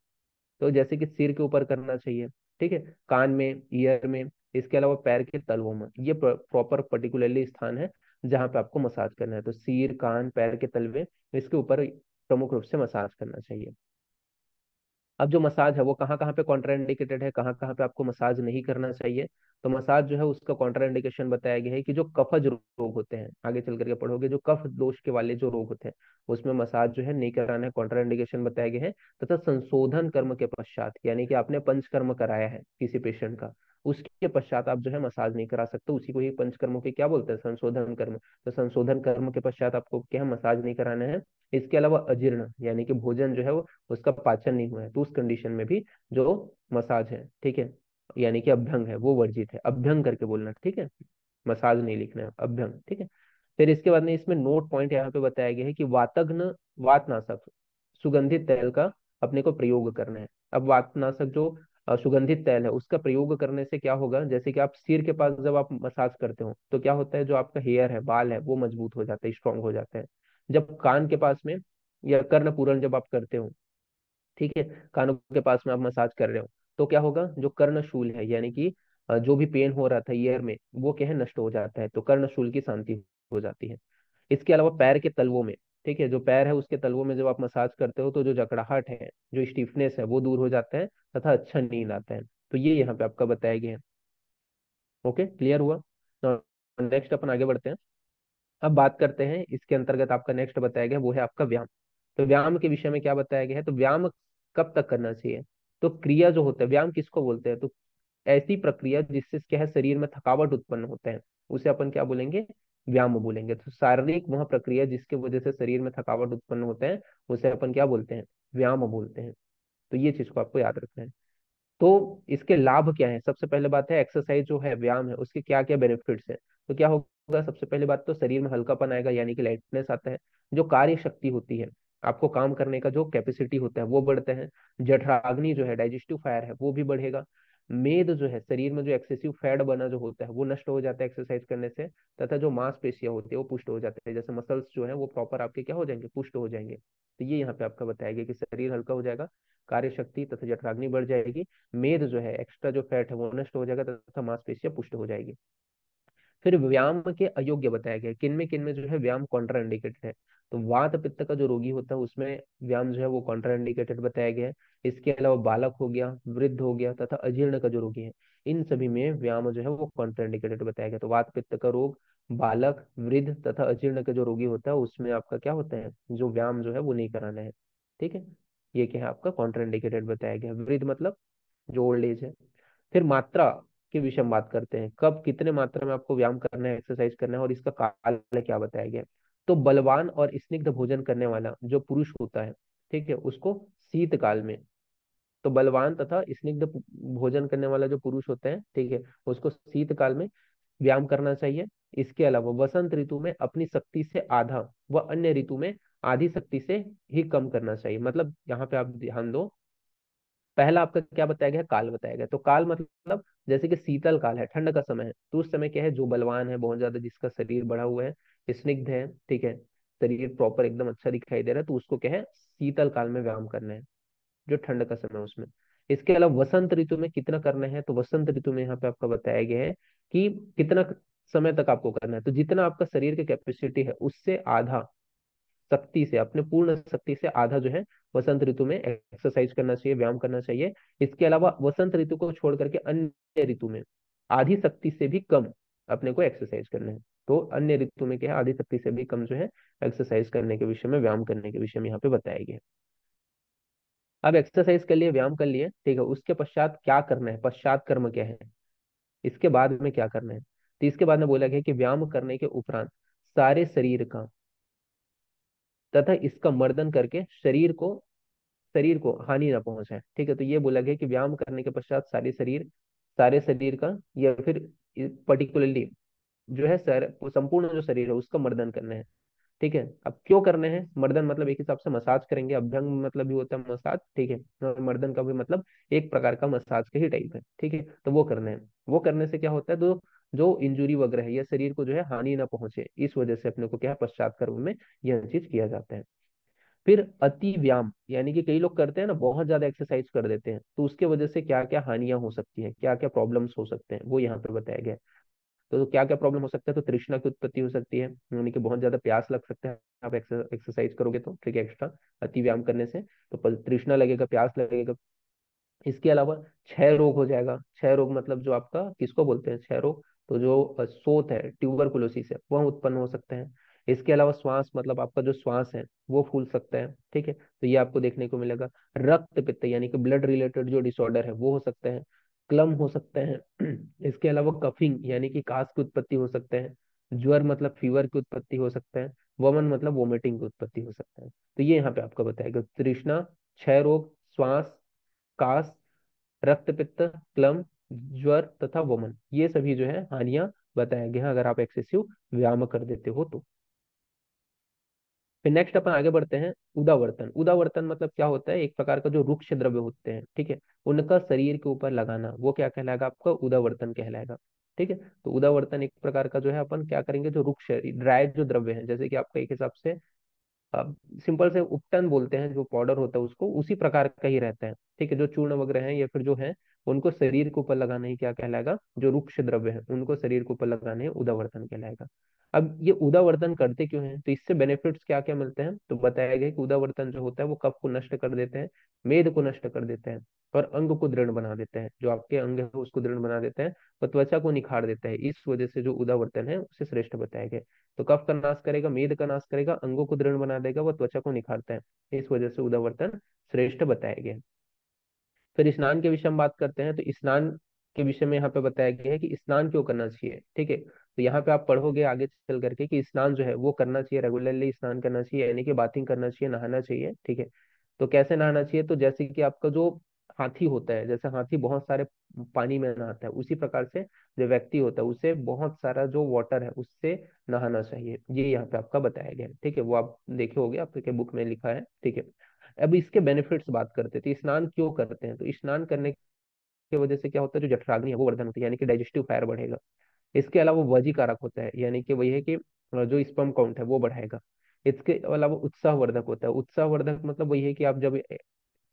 तो जैसे कि सिर के ऊपर करना चाहिए, ठीक है, कान में, ईयर में, इसके अलावा पैर के तलवों में, ये प्रॉपर पर्टिकुलरली स्थान है जहाँ पे आपको मसाज करना है। तो सिर, कान, पैर के तलवे, इसके ऊपर प्रमुख रूप से मसाज करना चाहिए। अब जो मसाज है वो कहाँ कहाँ पे कॉन्ट्राइंडिकेटेड है, कहाँ कहाँ पे आपको मसाज नहीं करना चाहिए। तो मसाज जो है उसका कॉन्ट्राइंडिकेशन बताया गया है कि जो कफज रोग होते हैं, आगे चल करके पढ़ोगे, जो कफ दोष के वाले जो रोग होते हैं उसमें मसाज जो है नहीं कराना है, कॉन्ट्राइंडिकेशन बताया गया है। तथा संशोधन कर्म के पश्चात, यानी कि आपने पंचकर्म कराया है किसी पेशेंट का, उसके पश्चात आप जो है मसाज नहीं करा सकते, उसी को ही पंचकर्मों के क्या बोलते हैं, संशोधन कर्म। तो संशोधन कर्म के पश्चात आपको क्या मसाज नहीं कराना है। इसके अलावा अजीर्ण, यानी कि भोजन जो है वो उसका पाचन नहीं हुआ है, तो उस कंडीशन में भी जो मसाज है, ठीक है, यानी कि अभ्यंग है वो वर्जित है, अभ्यंग करके बोलना, ठीक है, मसाज नहीं लिखना है, अभ्यंग, ठीक है। फिर इसके बाद में इसमें नोट पॉइंट यहाँ पे बताया गया है कि वातग्न, वातनाशक, सुगंधित तैल का अपने को प्रयोग करना है। अब वातनाशक जो सुगंधित तैल है उसका प्रयोग करने से क्या होगा, जैसे कि आप सिर के पास जब आप मसाज करते हो तो क्या होता है, जो आपका हेयर है, बाल है, वो मजबूत हो जाते हैं, स्ट्रांग हो जाते हैं। जब कान के पास में या कर्ण पूरण जब आप करते हो, ठीक है, कानों के पास में आप मसाज कर रहे हो, तो क्या होगा, जो कर्णशूल है, यानी कि जो भी पेन हो रहा था ईयर में, वो क्या है, नष्ट हो जाता है, तो कर्णशूल की शांति हो जाती है। इसके अलावा पैर के तलवों में, ठीक है, जो पैर है उसके तलवों में जब आप मसाज करते हो तो जो जकड़ाहट है, जो स्टिफनेस है वो दूर हो जाता है, तथा अच्छा नींद आता है। तो ये यहाँ पे आपका बताया गया है। ओके, क्लियर हुआ। नेक्स्ट अपन आगे बढ़ते हैं। अब बात करते हैं इसके अंतर्गत आपका नेक्स्ट बताया गया वो है आपका व्यायाम। तो व्यायाम के विषय में क्या बताया गया है, तो व्यायाम कब तक करना चाहिए। तो क्रिया जो होता है, व्यायाम किसको बोलते हैं, तो ऐसी प्रक्रिया जिससे क्या है, शरीर में थकावट उत्पन्न होता है, उसे अपन क्या बोलेंगे, व्यायाम बोलेंगे। तो शारीरिक वह प्रक्रिया जिसकी वजह से शरीर में थकावट उत्पन्न होता है उसे अपन क्या बोलते हैं, व्यायाम बोलते हैं। तो ये चीज को आपको याद रखना है। तो इसके लाभ क्या है, सबसे पहले बात है एक्सरसाइज जो है, व्यायाम है, उसके क्या क्या बेनिफिट्स हैं। तो क्या होगा, सबसे पहले बात तो शरीर में हल्कापन आएगा, यानी कि लाइटनेस आता है। जो कार्य शक्ति होती है, आपको काम करने का जो कैपेसिटी होता है वो बढ़ता है। जठराग्नि जो है, डाइजेस्टिव फायर है, वो भी बढ़ेगा। मेद जो है, शरीर में जो एक्सेसिव फैट बना जो होता है वो नष्ट हो जाता है एक्सरसाइज करने से। तथा जो मांसपेशियां होती है वो पुष्ट हो जाते हैं, जैसे मसल्स जो है वो प्रॉपर आपके क्या हो जाएंगे, पुष्ट हो जाएंगे। तो ये यहाँ पे आपका बताया गया कि शरीर हल्का हो जाएगा, कार्य शक्ति तथा जठराग्नि बढ़ जाएगी, मेद जो है, एक्स्ट्रा जो फैट है वो नष्ट हो जाएगा, तथा मांसपेशियां पुष्ट हो जाएगी। फिर व्यायाम के अयोग्य बताया गया, किन में जो है व्यायाम कॉन्ट्रा इंडिकेटेड है। तो वात पित्त का जो रोगी होता है उसमें व्यायाम जो है वो कॉन्ट्रा इंडिकेटेड बताया गया है। इसके अलावा बालक हो गया, वृद्ध हो गया, तथा अजीर्ण का जो रोगी है, इन सभी में व्यायाम जो है वो कॉन्ट्रा इंडिकेटेड बताया गया। तो वात पित्त का रोग, बालक, वृद्ध तथा अजीर्ण का जो रोगी होता है उसमें आपका क्या होता है, जो व्यायाम जो है वो नहीं कराना है, ठीक है। ये क्या है, आपका कॉन्ट्रा इंडिकेटेड बताया गया। वृद्ध मतलब जो ओल्ड एज है। फिर मात्रा के विषय में बात करते हैं, कब कितने मात्रा में आपको व्यायाम करना है, एक्सरसाइज करना है, और इसका काल क्या बताया गया है। तो बलवान और स्निग्ध भोजन करने वाला जो पुरुष होता है, ठीक है, उसको शीतकाल में, तो बलवान तथा स्निग्ध भोजन करने वाला जो पुरुष होता है, ठीक है, उसको शीतकाल में व्यायाम करना चाहिए। इसके अलावा वसंत ऋतु में अपनी शक्ति से आधा व अन्य ऋतु में आधी शक्ति से ही कम करना चाहिए। मतलब यहाँ पे आप ध्यान दो, पहला आपका क्या बताया गया है, काल बताया गया। तो काल मतलब जैसे कि शीतल काल है, ठंड का समय है, तो उस समय क्या है, जो बलवान है बहुत ज्यादा, जिसका शरीर बढ़ा हुआ है, स्निग्ध है, ठीक है, शरीर प्रॉपर एकदम अच्छा दिखाई दे रहा है, तो उसको क्या है, शीतल काल में व्यायाम करना है, जो ठंड का समय है उसमें। इसके अलावा वसंत ऋतु में कितना करना है, तो वसंत ऋतु में यहाँ पे आपका बताया गया है कि कितना समय तक आपको करना है। तो जितना आपका शरीर की कैपेसिटी है उससे आधा शक्ति से, अपने पूर्ण शक्ति से आधा जो है वसंत ऋतु में एक्सरसाइज करना चाहिए, व्यायाम करना चाहिए। इसके अलावा वसंत ऋतु को छोड़ करके अन्य ऋतु में आधी शक्ति से भी कम अपने को एक्सरसाइज करना है। तो अन्य ऋतु में क्या है, आधी शक्ति से भी कम जो है एक्सरसाइज करने के विषय में, व्यायाम करने के विषय में यहाँ पे बताया गया है। अब एक्सरसाइज कर लिए, व्यायाम कर लिए, ठीक है, उसके पश्चात क्या करना है, पश्चात कर्म क्या है, इसके बाद में क्या करना है। तो इसके बाद में बोला गया कि व्यायाम करने के उपरांत सारे शरीर का तथा इसका मर्दन करके शरीर को शरीर को हानि ना पहुंचाए। ठीक है, तो ये बोला गया कि व्यायाम करने के पश्चात सारे शरीर का या फिर पर्टिकुलरली जो है सर संपूर्ण जो शरीर है उसका मर्दन करना है। ठीक है, अब क्यों करने हैं मर्दन, मतलब एक हिसाब से मसाज करेंगे, अभ्यंग मतलब भी होता है मसाज। ठीक है, और मर्दन का भी मतलब एक प्रकार का मसाज का ही टाइप है। ठीक है, तो वो करने हैं। वो करने से क्या होता है, तो जो इंजुरी वगैरह है या शरीर को जो है हानि ना पहुंचे, इस वजह से अपने को क्या है, पश्चात कर्म में यह चीज किया जाता है। फिर अति व्यायाम, यानी कि कई लोग करते हैं ना, बहुत ज्यादा एक्सरसाइज कर देते हैं, तो उसके वजह से क्या क्या हानियां हो सकती हैं, क्या क्या प्रॉब्लम्स हो सकते हैं, वो यहाँ पे बताया गया है। तो क्या क्या प्रॉब्लम हो सकता है, तो तृष्णा की उत्पत्ति हो सकती है, यानी कि बहुत ज्यादा प्यास लग सकता है आप एक्सरसाइज करोगे तो। ठीक है, एक्स्ट्रा अति व्यायाम करने से तो तृष्णा लगेगा, प्यास लगेगा। इसके अलावा क्षय रोग हो जाएगा। क्षय रोग मतलब जो आपका किसको बोलते हैं क्षय रोग, तो जो सोत है, ट्यूबरकुलोसिस है, वह उत्पन्न हो सकते हैं। इसके अलावा श्वास मतलब आपका जो श्वास है वो फूल सकता है। ठीक है, तो ये आपको देखने को मिलेगा। रक्त पित्त यानी कि ब्लड रिलेटेड जो डिसऑर्डर है वो हो सकते हैं। क्लम हो सकते हैं। इसके अलावा कफिंग यानी कि कास की उत्पत्ति हो सकते हैं। ज्वर मतलब फीवर की उत्पत्ति हो सकता है। वमन मतलब वोमिटिंग की उत्पत्ति हो सकता है। तो ये यहाँ पे आपका बताएगा, तृष्णा, क्षय रोग, श्वास, कास, रक्तपित्त, क्लम, ज्वर तथा वमन, ये सभी जो है हानियां बताया गया है अगर आप एक्सेसिव व्यायाम कर देते हो तो। फिर नेक्स्ट अपन आगे बढ़ते हैं। उदावर्तन। उदावर्तन मतलब क्या होता है, एक प्रकार का जो रुक्ष द्रव्य होते हैं, ठीक है, उनका शरीर के ऊपर लगाना, वो क्या कहलाएगा, आपका उदावर्तन कहलाएगा। ठीक है, तो उदावर्तन एक प्रकार का जो है अपन क्या करेंगे, जो रुक्ष ड्राई जो द्रव्य है, जैसे कि आपका एक हिसाब से सिंपल से उपटन बोलते हैं, जो पाउडर होता है उसको, उसी प्रकार का ही रहता है। ठीक है, जो चूर्ण वगैरह है या फिर जो है उनको शरीर के ऊपर लगाना ही क्या कहलाएगा, जो रुक्ष द्रव्य है उनको शरीर के ऊपर लगाने उदावर्तन कहलाएगा। अब ये उदावर्तन करते क्यों हैं, तो इससे बेनिफिट्स क्या क्या मिलते हैं, तो बताया गया कि उदावर्तन जो होता है वो कफ को नष्ट कर देते हैं, मेद को नष्ट कर देते हैं, और अंग को दृढ़ बना देते हैं, जो आपके अंग है उसको दृढ़ बना देते हैं, और त्वचा को निखार देता है। इस वजह से जो उदावर्तन है उसे श्रेष्ठ बताया गया। तो कफ का नाश करेगा, मेद का नाश करेगा, अंगों को दृढ़ बना देगा, वह त्वचा को निखारता है। इस वजह से उदावर्तन श्रेष्ठ बताया गया है। फिर स्नान के विषय में बात करते हैं, तो स्नान के विषय में यहाँ पे बताया गया है कि स्नान क्यों करना चाहिए। ठीक है, तो यहाँ पे आप पढ़ोगे आगे चल करके कि स्नान जो है वो करना चाहिए, रेगुलरली स्नान करना चाहिए, यानी कि बाथिंग करना चाहिए, नहाना चाहिए। ठीक है, तो कैसे नहाना चाहिए, तो जैसे कि आपका जो हाथी होता है, जैसे हाथी बहुत सारे पानी में नहाता है, उसी प्रकार से जो व्यक्ति होता है उसे बहुत सारा जो वाटर है उससे नहाना चाहिए। ये यहाँ पे आपका बताया गया है। ठीक है, वो आप देखे होगे, आपके बुक में लिखा है। ठीक है, अब इसके बेनिफिट्स बात करते हैं, तो स्नान क्यों करते हैं, तो स्नान करने की वजह से क्या होता है, जो जठराग्नि है वो वर्धन होती है, यानी कि डाइजेस्टिव फायर बढ़ेगा। इसके अलावा वजी कारक होता है, यानी कि वही है कि जो स्पर्म काउंट है वो बढ़ाएगा। इसके अलावा उत्साहवर्धक होता है। उत्साहवर्धक मतलब वही है कि आप जब,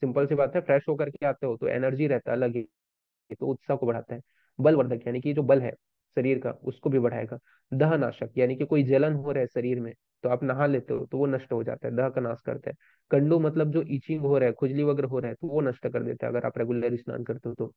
सिंपल सी बात है, फ्रेश होकर के आते हो तो एनर्जी रहता है अलग ही, तो उत्साह को बढ़ाता है। बलवर्धक यानी कि जो बल है शरीर का उसको भी बढ़ाएगा। दहनाशक यानी कि कोई जलन हो रहा है शरीर में, तो आप नहा लेते हो तो वो नष्ट हो जाता है, दह का नाश करता है। कंडू मतलब जो ईचिंग हो रहा है, खुजली वगैरह हो रहा है, तो वो नष्ट कर देता है अगर आप रेगुलर स्नान करते हो तो।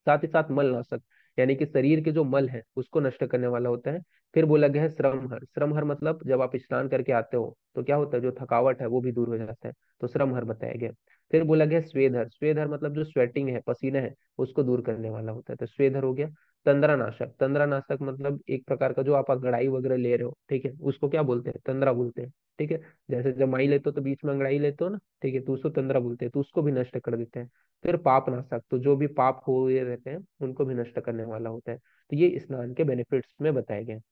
साथ ही साथ मलनाशक, यानी कि शरीर के जो मल है उसको नष्ट करने वाला होता है। फिर बोला गया है श्रमहर। श्रमहर मतलब जब आप स्नान करके आते हो तो क्या होता है, जो थकावट है वो भी दूर हो जाता है, तो श्रमहर बताया गया। फिर बोला गया स्वेदहर। स्वेदहर मतलब जो स्वेटिंग है, पसीना है, उसको दूर करने वाला होता है, तो स्वेदहर हो गया। तंद्रानाशक। तंद्रानाशक मतलब एक प्रकार का जो आप अंगड़ाई वगैरह ले रहे हो, ठीक है, उसको क्या बोलते हैं, तंद्रा बोलते हैं। ठीक है, जैसे जब माई लेते हो तो बीच में अंगड़ाई लेते हो ना, ठीक है, तो उसको तंद्रा बोलते हैं, तो उसको भी नष्ट कर देते हैं। फिर पाप नाशक, तो जो भी पाप हुए रहते हैं उनको भी नष्ट करने वाला होता है। तो ये स्नान के बेनिफिट्स में बताए गए हैं।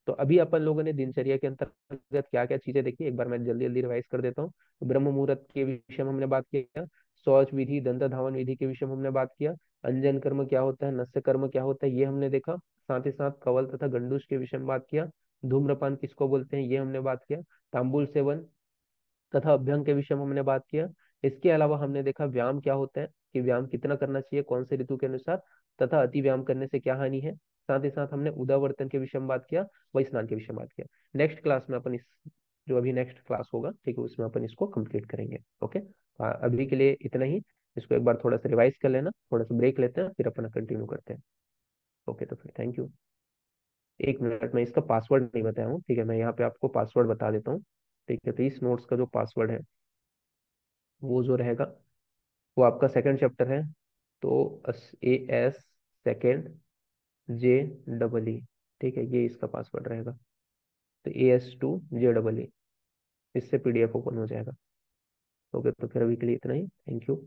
तो अभी अपन लोगों ने दिनचर्या के अंतर्गत क्या क्या चीजें देखी, एक बार मैं जल्दी जल्दी रिवाइज कर देता हूँ। तो ब्रह्म मुहूर्त के विषय में हमने बात किया, शौच विधि, दंत धावन विधि के विषय में हमने बात किया, अंजन कर्म क्या होता है, नस्य कर्म क्या होता है ये हमने देखा, साथ ही साथ कवल तथा गंडूस के विषय में बात किया, धूम्रपान किसको बोलते हैं ये हमने बात किया, तांबुल सेवन तथा अभ्यंग के विषय में हमने बात किया। इसके अलावा हमने देखा व्यायाम क्या होता है, कि व्यायाम कितना करना चाहिए, कौन से ऋतु के अनुसार, तथा अति व्यायाम करने से क्या हानि है। साथ ही साथ हमने उदावर्तन के विषय में बात किया, वही स्नान के विषय में बात किया। नेक्स्ट क्लास में अपन इस, जो अभी नेक्स्ट क्लास होगा, ठीक है, उसमें अपन इसको कंप्लीट करेंगे। ओके, अभी के लिए इतना ही। इसको एक बार थोड़ा सा रिवाइज कर लेना, थोड़ा सा ब्रेक लेते हैं, फिर अपना कंटिन्यू करते हैं। ओके, तो फिर थैंक यू। एक मिनट में इसका पासवर्ड नहीं बताया हूँ, ठीक है, मैं यहाँ पे आपको पासवर्ड बता देता हूँ। ठीक है, तो इस नोट्स का जो पासवर्ड है वो जो रहेगा, वो आपका सेकंड चैप्टर है, तो AS सेकेंड JEE। ठीक है, ये इसका पासवर्ड रहेगा, तो AS2 JEE। इससे PDF ओपन हो जाएगा। ओके, तो फिर अभी के लिए इतना ही। Thank you.